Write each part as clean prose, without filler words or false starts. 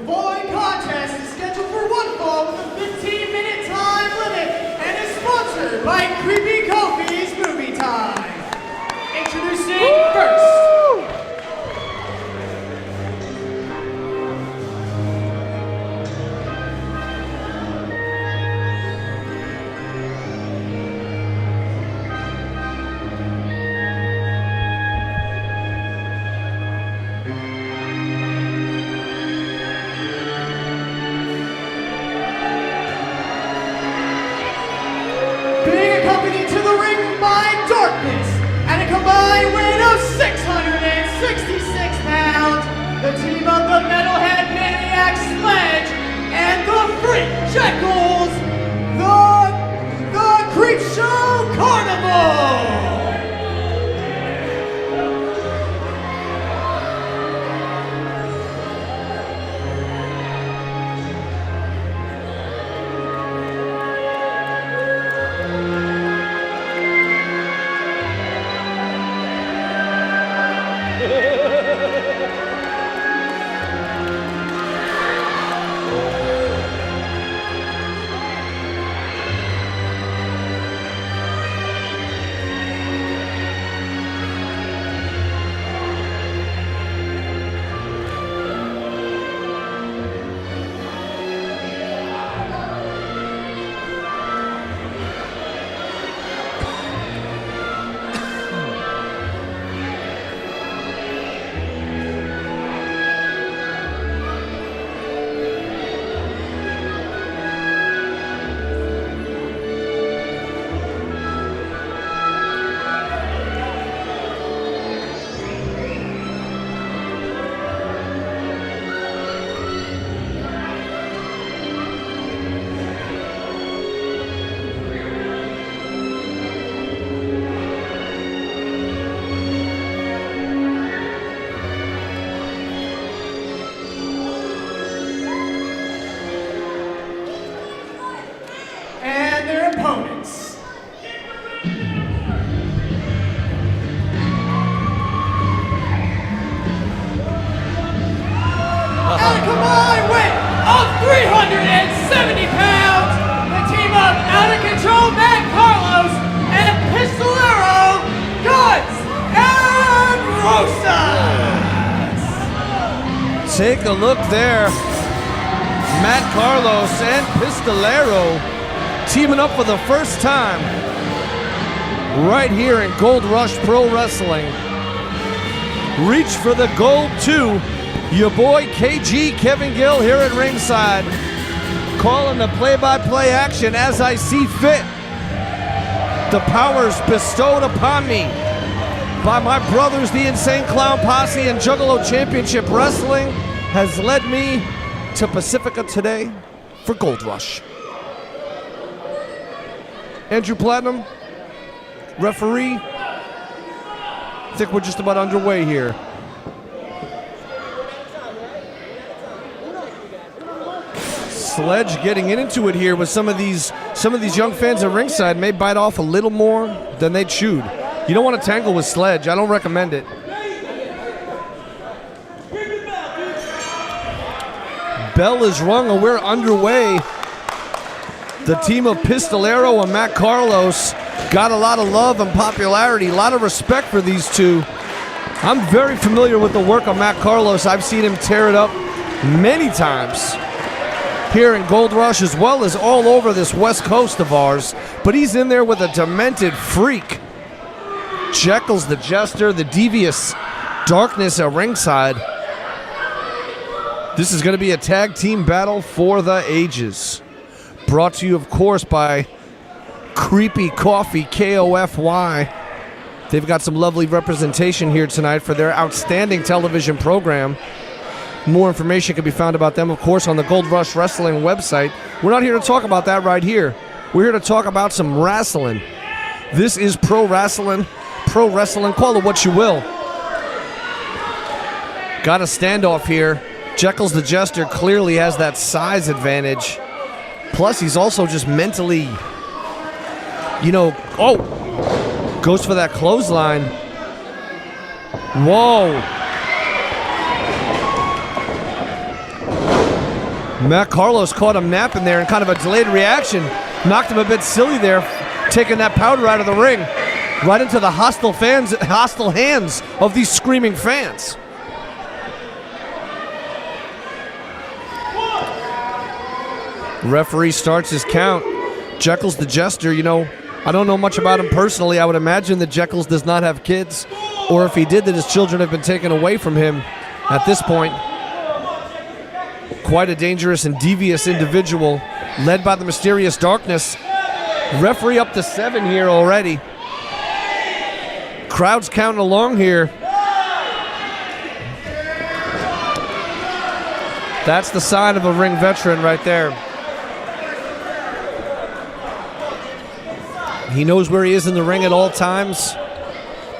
The following contest is scheduled for one fall with a 15-minute time limit and is sponsored by Creepy Kofi's Movie Time. Introducing first. The team of the Metalhead Maniac Sledge and the Freak Jackals, the Creepshow Carnival! Opponents. At a combined weight of 370 pounds, the team of Out of Control Matt Carlos and Pistolero Guns and Rosas. Take a look there. Matt Carlos and Pistolero teaming up for the first time right here in Gold Rush Pro Wrestling. Reach for the gold too. Your boy KG Kevin Gill here at ringside, calling the play-by-play action as I see fit. The powers bestowed upon me by my brothers, the Insane Clown Posse and Juggalo Championship Wrestling, has led me to Pacifica today for Gold Rush. Andrew Platinum, referee. I think we're just about underway here. Sledge getting into it here with some of these young fans at ringside. May bite off a little more than they chewed. You don't want to tangle with Sledge. I don't recommend it. Bell is rung and we're underway. The team of Pistolero and Matt Carlos got a lot of love and popularity, a lot of respect for these two. I'm very familiar with the work of Matt Carlos. I've seen him tear it up many times here in Gold Rush as well as all over this west coast of ours. But he's in there with a demented freak. Jekyll's the Jester, the devious darkness at ringside. This is going to be a tag team battle for the ages. Brought to you, of course, by Creepy Coffee, KOFY. They've got some lovely representation here tonight for their outstanding television program. More information can be found about them, of course, on the Gold Rush Wrestling website. We're not here to talk about that right here. We're here to talk about some wrestling. This is pro wrestling, call it what you will. Got a standoff here. Jekyll's the Jester clearly has that size advantage. Plus, he's also just mentally, goes for that clothesline. Whoa. Matt Carlos caught him napping there in kind of a delayed reaction. Knocked him a bit silly there, taking that powder out of the ring. Right into the hostile hands of these screaming fans. Referee starts his count. Jekyll's the Jester, you know, I don't know much about him personally. I would imagine that Jekyll's does not have kids, or if he did, that his children have been taken away from him at this point. Quite a dangerous and devious individual, led by the mysterious darkness. Referee up to 7 here already. Crowd's counting along here. That's the sign of a ring veteran right there. He knows where he is in the ring at all times.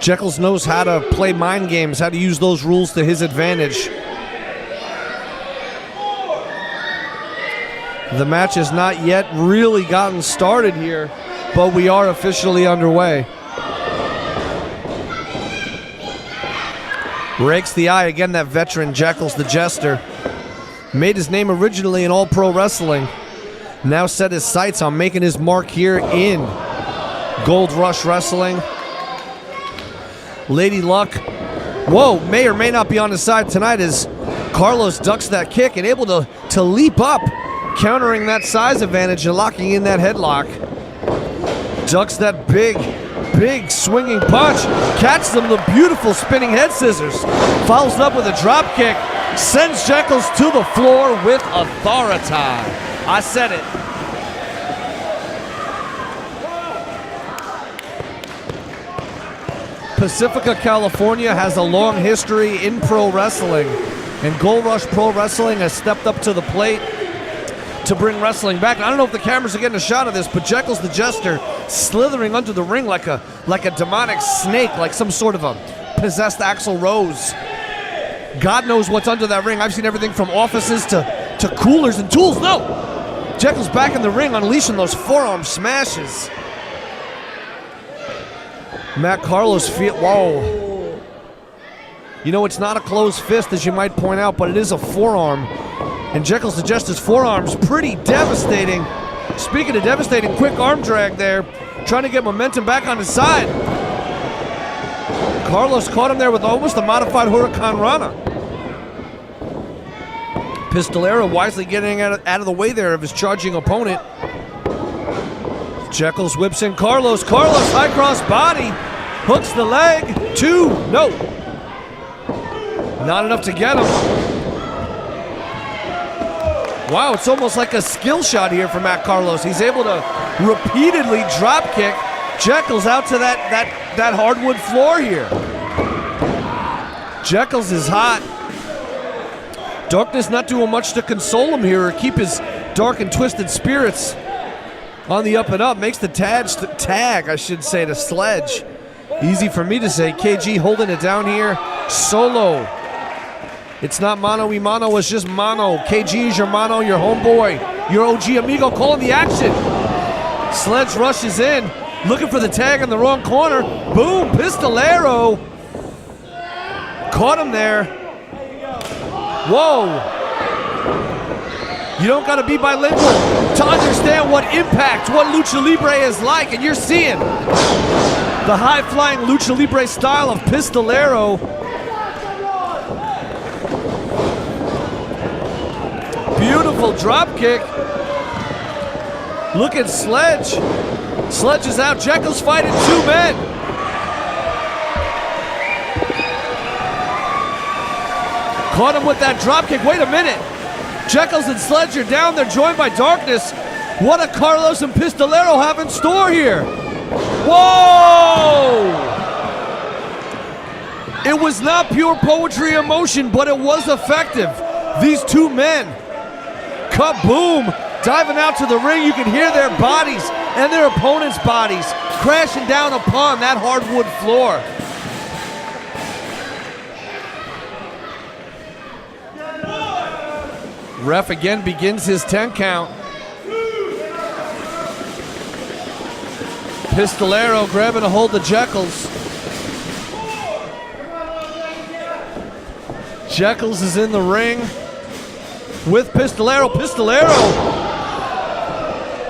Jekyll's knows how to play mind games, how to use those rules to his advantage. The match has not yet really gotten started here, but we are officially underway. Rakes the eye again, that veteran Jekyll's the Jester. Made his name originally in All Pro Wrestling. Now set his sights on making his mark here in Gold Rush Wrestling. Lady Luck, whoa, may or may not be on his side tonight as Carlos ducks that kick and able to leap up, countering that size advantage and locking in that headlock. Ducks that big swinging punch, catches them with a beautiful spinning head scissors, follows it up with a drop kick, sends Jekyll's to the floor with authority. I said it. Pacifica, California has a long history in pro wrestling, and Gold Rush Pro Wrestling has stepped up to the plate to bring wrestling back. And I don't know if the cameras are getting a shot of this, but Jekyll's the Jester slithering under the ring like a demonic snake, like some sort of a possessed Axl Rose. God knows what's under that ring. I've seen everything from offices to coolers and tools. No! Jekyll's back in the ring, unleashing those forearm smashes. Matt Carlos whoa. You know, it's not a closed fist, as you might point out, but it is a forearm. And Jekyll's the Jester's forearm's pretty devastating. Speaking of devastating, quick arm drag there, trying to get momentum back on his side. Carlos caught him there with almost a modified Huracan Rana. Pistolero wisely getting out of the way there of his charging opponent. Jekyll's whips in Carlos. Carlos, high cross body, hooks the leg. 2, no. Not enough to get him. Wow, it's almost like a skill shot here for Matt Carlos. He's able to repeatedly drop kick Jekyll's out to that hardwood floor here. Jekyll's is hot. Darkness not doing much to console him here or keep his dark and twisted spirits on the up and up. Makes the tag, I should say, to Sledge. Easy for me to say. KG holding it down here. Solo. It's not mano y mano, it's just mono. KG is your mono, your homeboy, your OG amigo calling the action. Sledge rushes in, looking for the tag in the wrong corner. Boom, Pistolero. Caught him there. Whoa. You don't gotta be bilingual to understand what Impact, what Lucha Libre is like, and you're seeing the high-flying Lucha Libre style of Pistolero. Beautiful drop kick. Look at Sledge. Sledge is out. Jekyll's fighting 2 men. Caught him with that drop kick. Wait a minute. Jekyll's and Sledge are down. They're joined by Darkness. What do Carlos and Pistolero have in store here? Whoa! It was not pure poetry emotion, but it was effective. These 2 men. Kaboom! Diving out to the ring, you can hear their bodies and their opponents' bodies crashing down upon that hardwood floor. Ref again begins his 10 count. Pistolero grabbing a hold of Jekyll's. Jekyll's is in the ring. with Pistolero. Pistolero!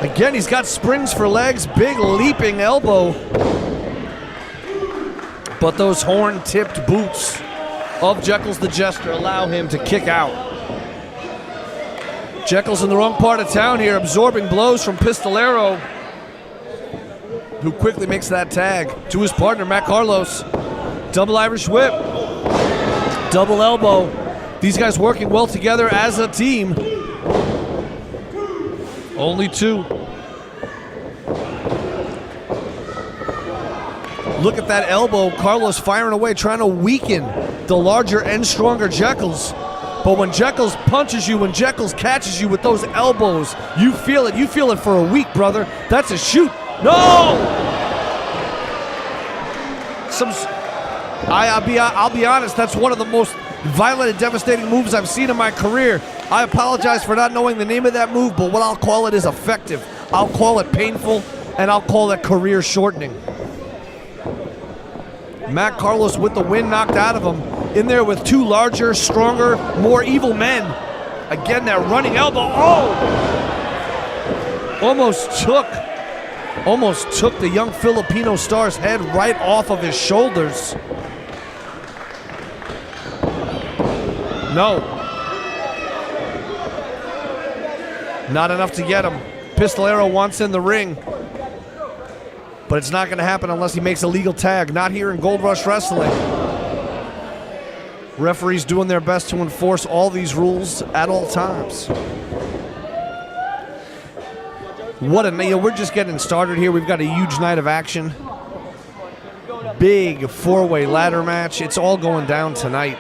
Again, he's got springs for legs, big leaping elbow. But those horn-tipped boots of Jekyll's the Jester allow him to kick out. Jekyll's in the wrong part of town here, absorbing blows from Pistolero, who quickly makes that tag to his partner, Matt Carlos. Double Irish whip, double elbow. These guys working well together as a team. Only two. Look at that elbow. Carlos firing away, trying to weaken the larger and stronger Jekyll's. But when Jekyll's punches you, when Jekyll's catches you with those elbows, you feel it. You feel it for a week, brother. That's a shoot. No! I'll be honest, that's one of the most violent and devastating moves I've seen in my career. I apologize for not knowing the name of that move, but what I'll call it is effective. I'll call it painful, and I'll call it career shortening. Matt Carlos with the wind knocked out of him. In there with two larger, stronger, more evil men. Again, that running elbow. Oh! Almost took the young Filipino star's head right off of his shoulders. No. Not enough to get him. Pistolero wants in the ring. But it's not going to happen unless he makes a legal tag. Not here in Gold Rush Wrestling. Referees doing their best to enforce all these rules at all times. We're just getting started here. We've got a huge night of action. Big four-way ladder match. It's all going down tonight.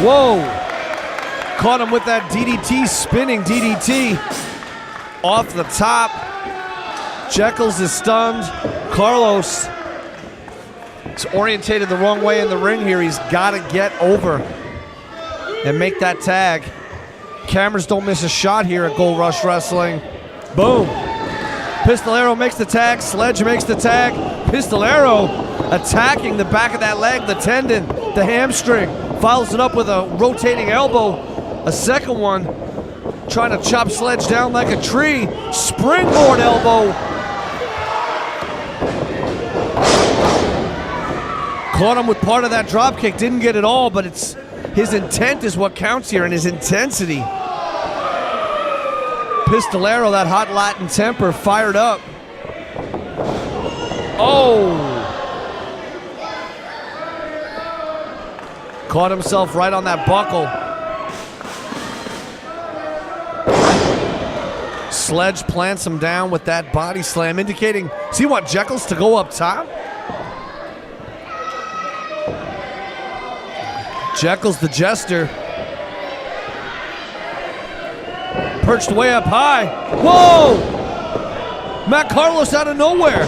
Whoa! Caught him with that DDT, spinning DDT. Off the top. Jekyll's is stunned. Carlos is orientated the wrong way in the ring here. He's got to get over and make that tag. Cameras don't miss a shot here at Gold Rush Wrestling. Boom. Pistolero makes the tag. Sledge makes the tag. Pistolero attacking the back of that leg, the tendon, the hamstring. Follows it up with a rotating elbow. A second one. Trying to chop Sledge down like a tree. Springboard elbow. Caught him with part of that drop kick. Didn't get it all, but it's his intent is what counts here, and his intensity. Pistolero, that hot Latin temper, fired up. Oh! Caught himself right on that buckle. Sledge plants him down with that body slam, indicating, does he want Jekyll's to go up top? Jekyll's the Jester. Perched way up high. Whoa! Matt Carlos out of nowhere.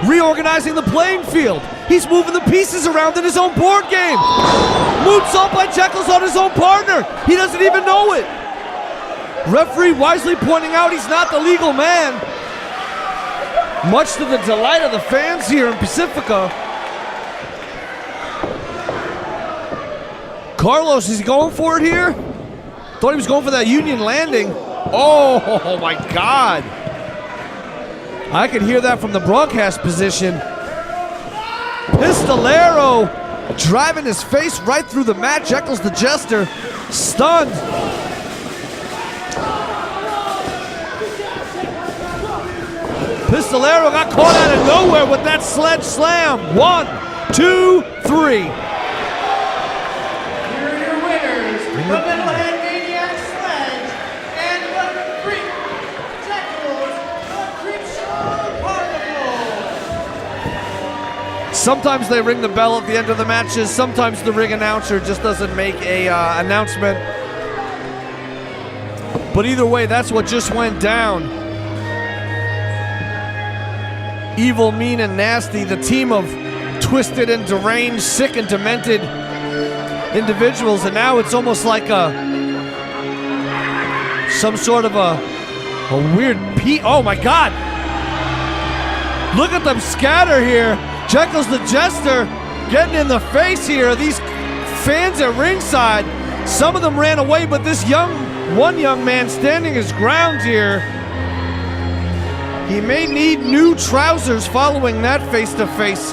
Reorganizing the playing field. He's moving the pieces around in his own board game. Moonsault by Jekyll's on his own partner. He doesn't even know it. Referee wisely pointing out he's not the legal man. Much to the delight of the fans here in Pacifica. Carlos, is he going for it here? Thought he was going for that Union landing. Oh my God. I could hear that from the broadcast position. Pistolero driving his face right through the mat. Jekyll's the Jester, stunned. Pistolero got caught out of nowhere with that Sledge slam. 1, 2, 3. Here are your winners, the Metalhead Maniac Sledge and the Freak Jekyll's the Creepshow Carnival. Sometimes they ring the bell at the end of the matches. Sometimes the ring announcer just doesn't make a announcement. But either way, that's what just went down. Evil, mean, and nasty, the team of twisted and deranged, sick and demented individuals, and now it's almost like some sort of a weird oh my God! Look at them scatter here. Jekyll's the Jester getting in the face here of these fans at ringside. Some of them ran away, but this one young man standing his ground here. He may need new trousers following that face-to-face.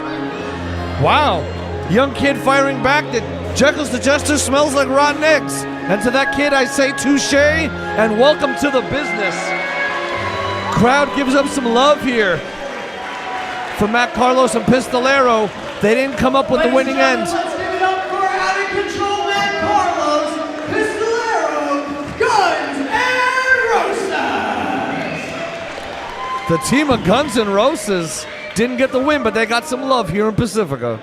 Wow. Young kid firing back that Jekyll's the Jester smells like rotten eggs. And to that kid I say touche and welcome to the business. Crowd gives up some love here for Matt Carlos and Pistolero. They didn't come up with the winning end. Let's give it up for out of control Matt Carlos, Pistolero, Guns, and Rosas. The team of Guns and Rosas didn't get the win, but they got some love here in Pacifica.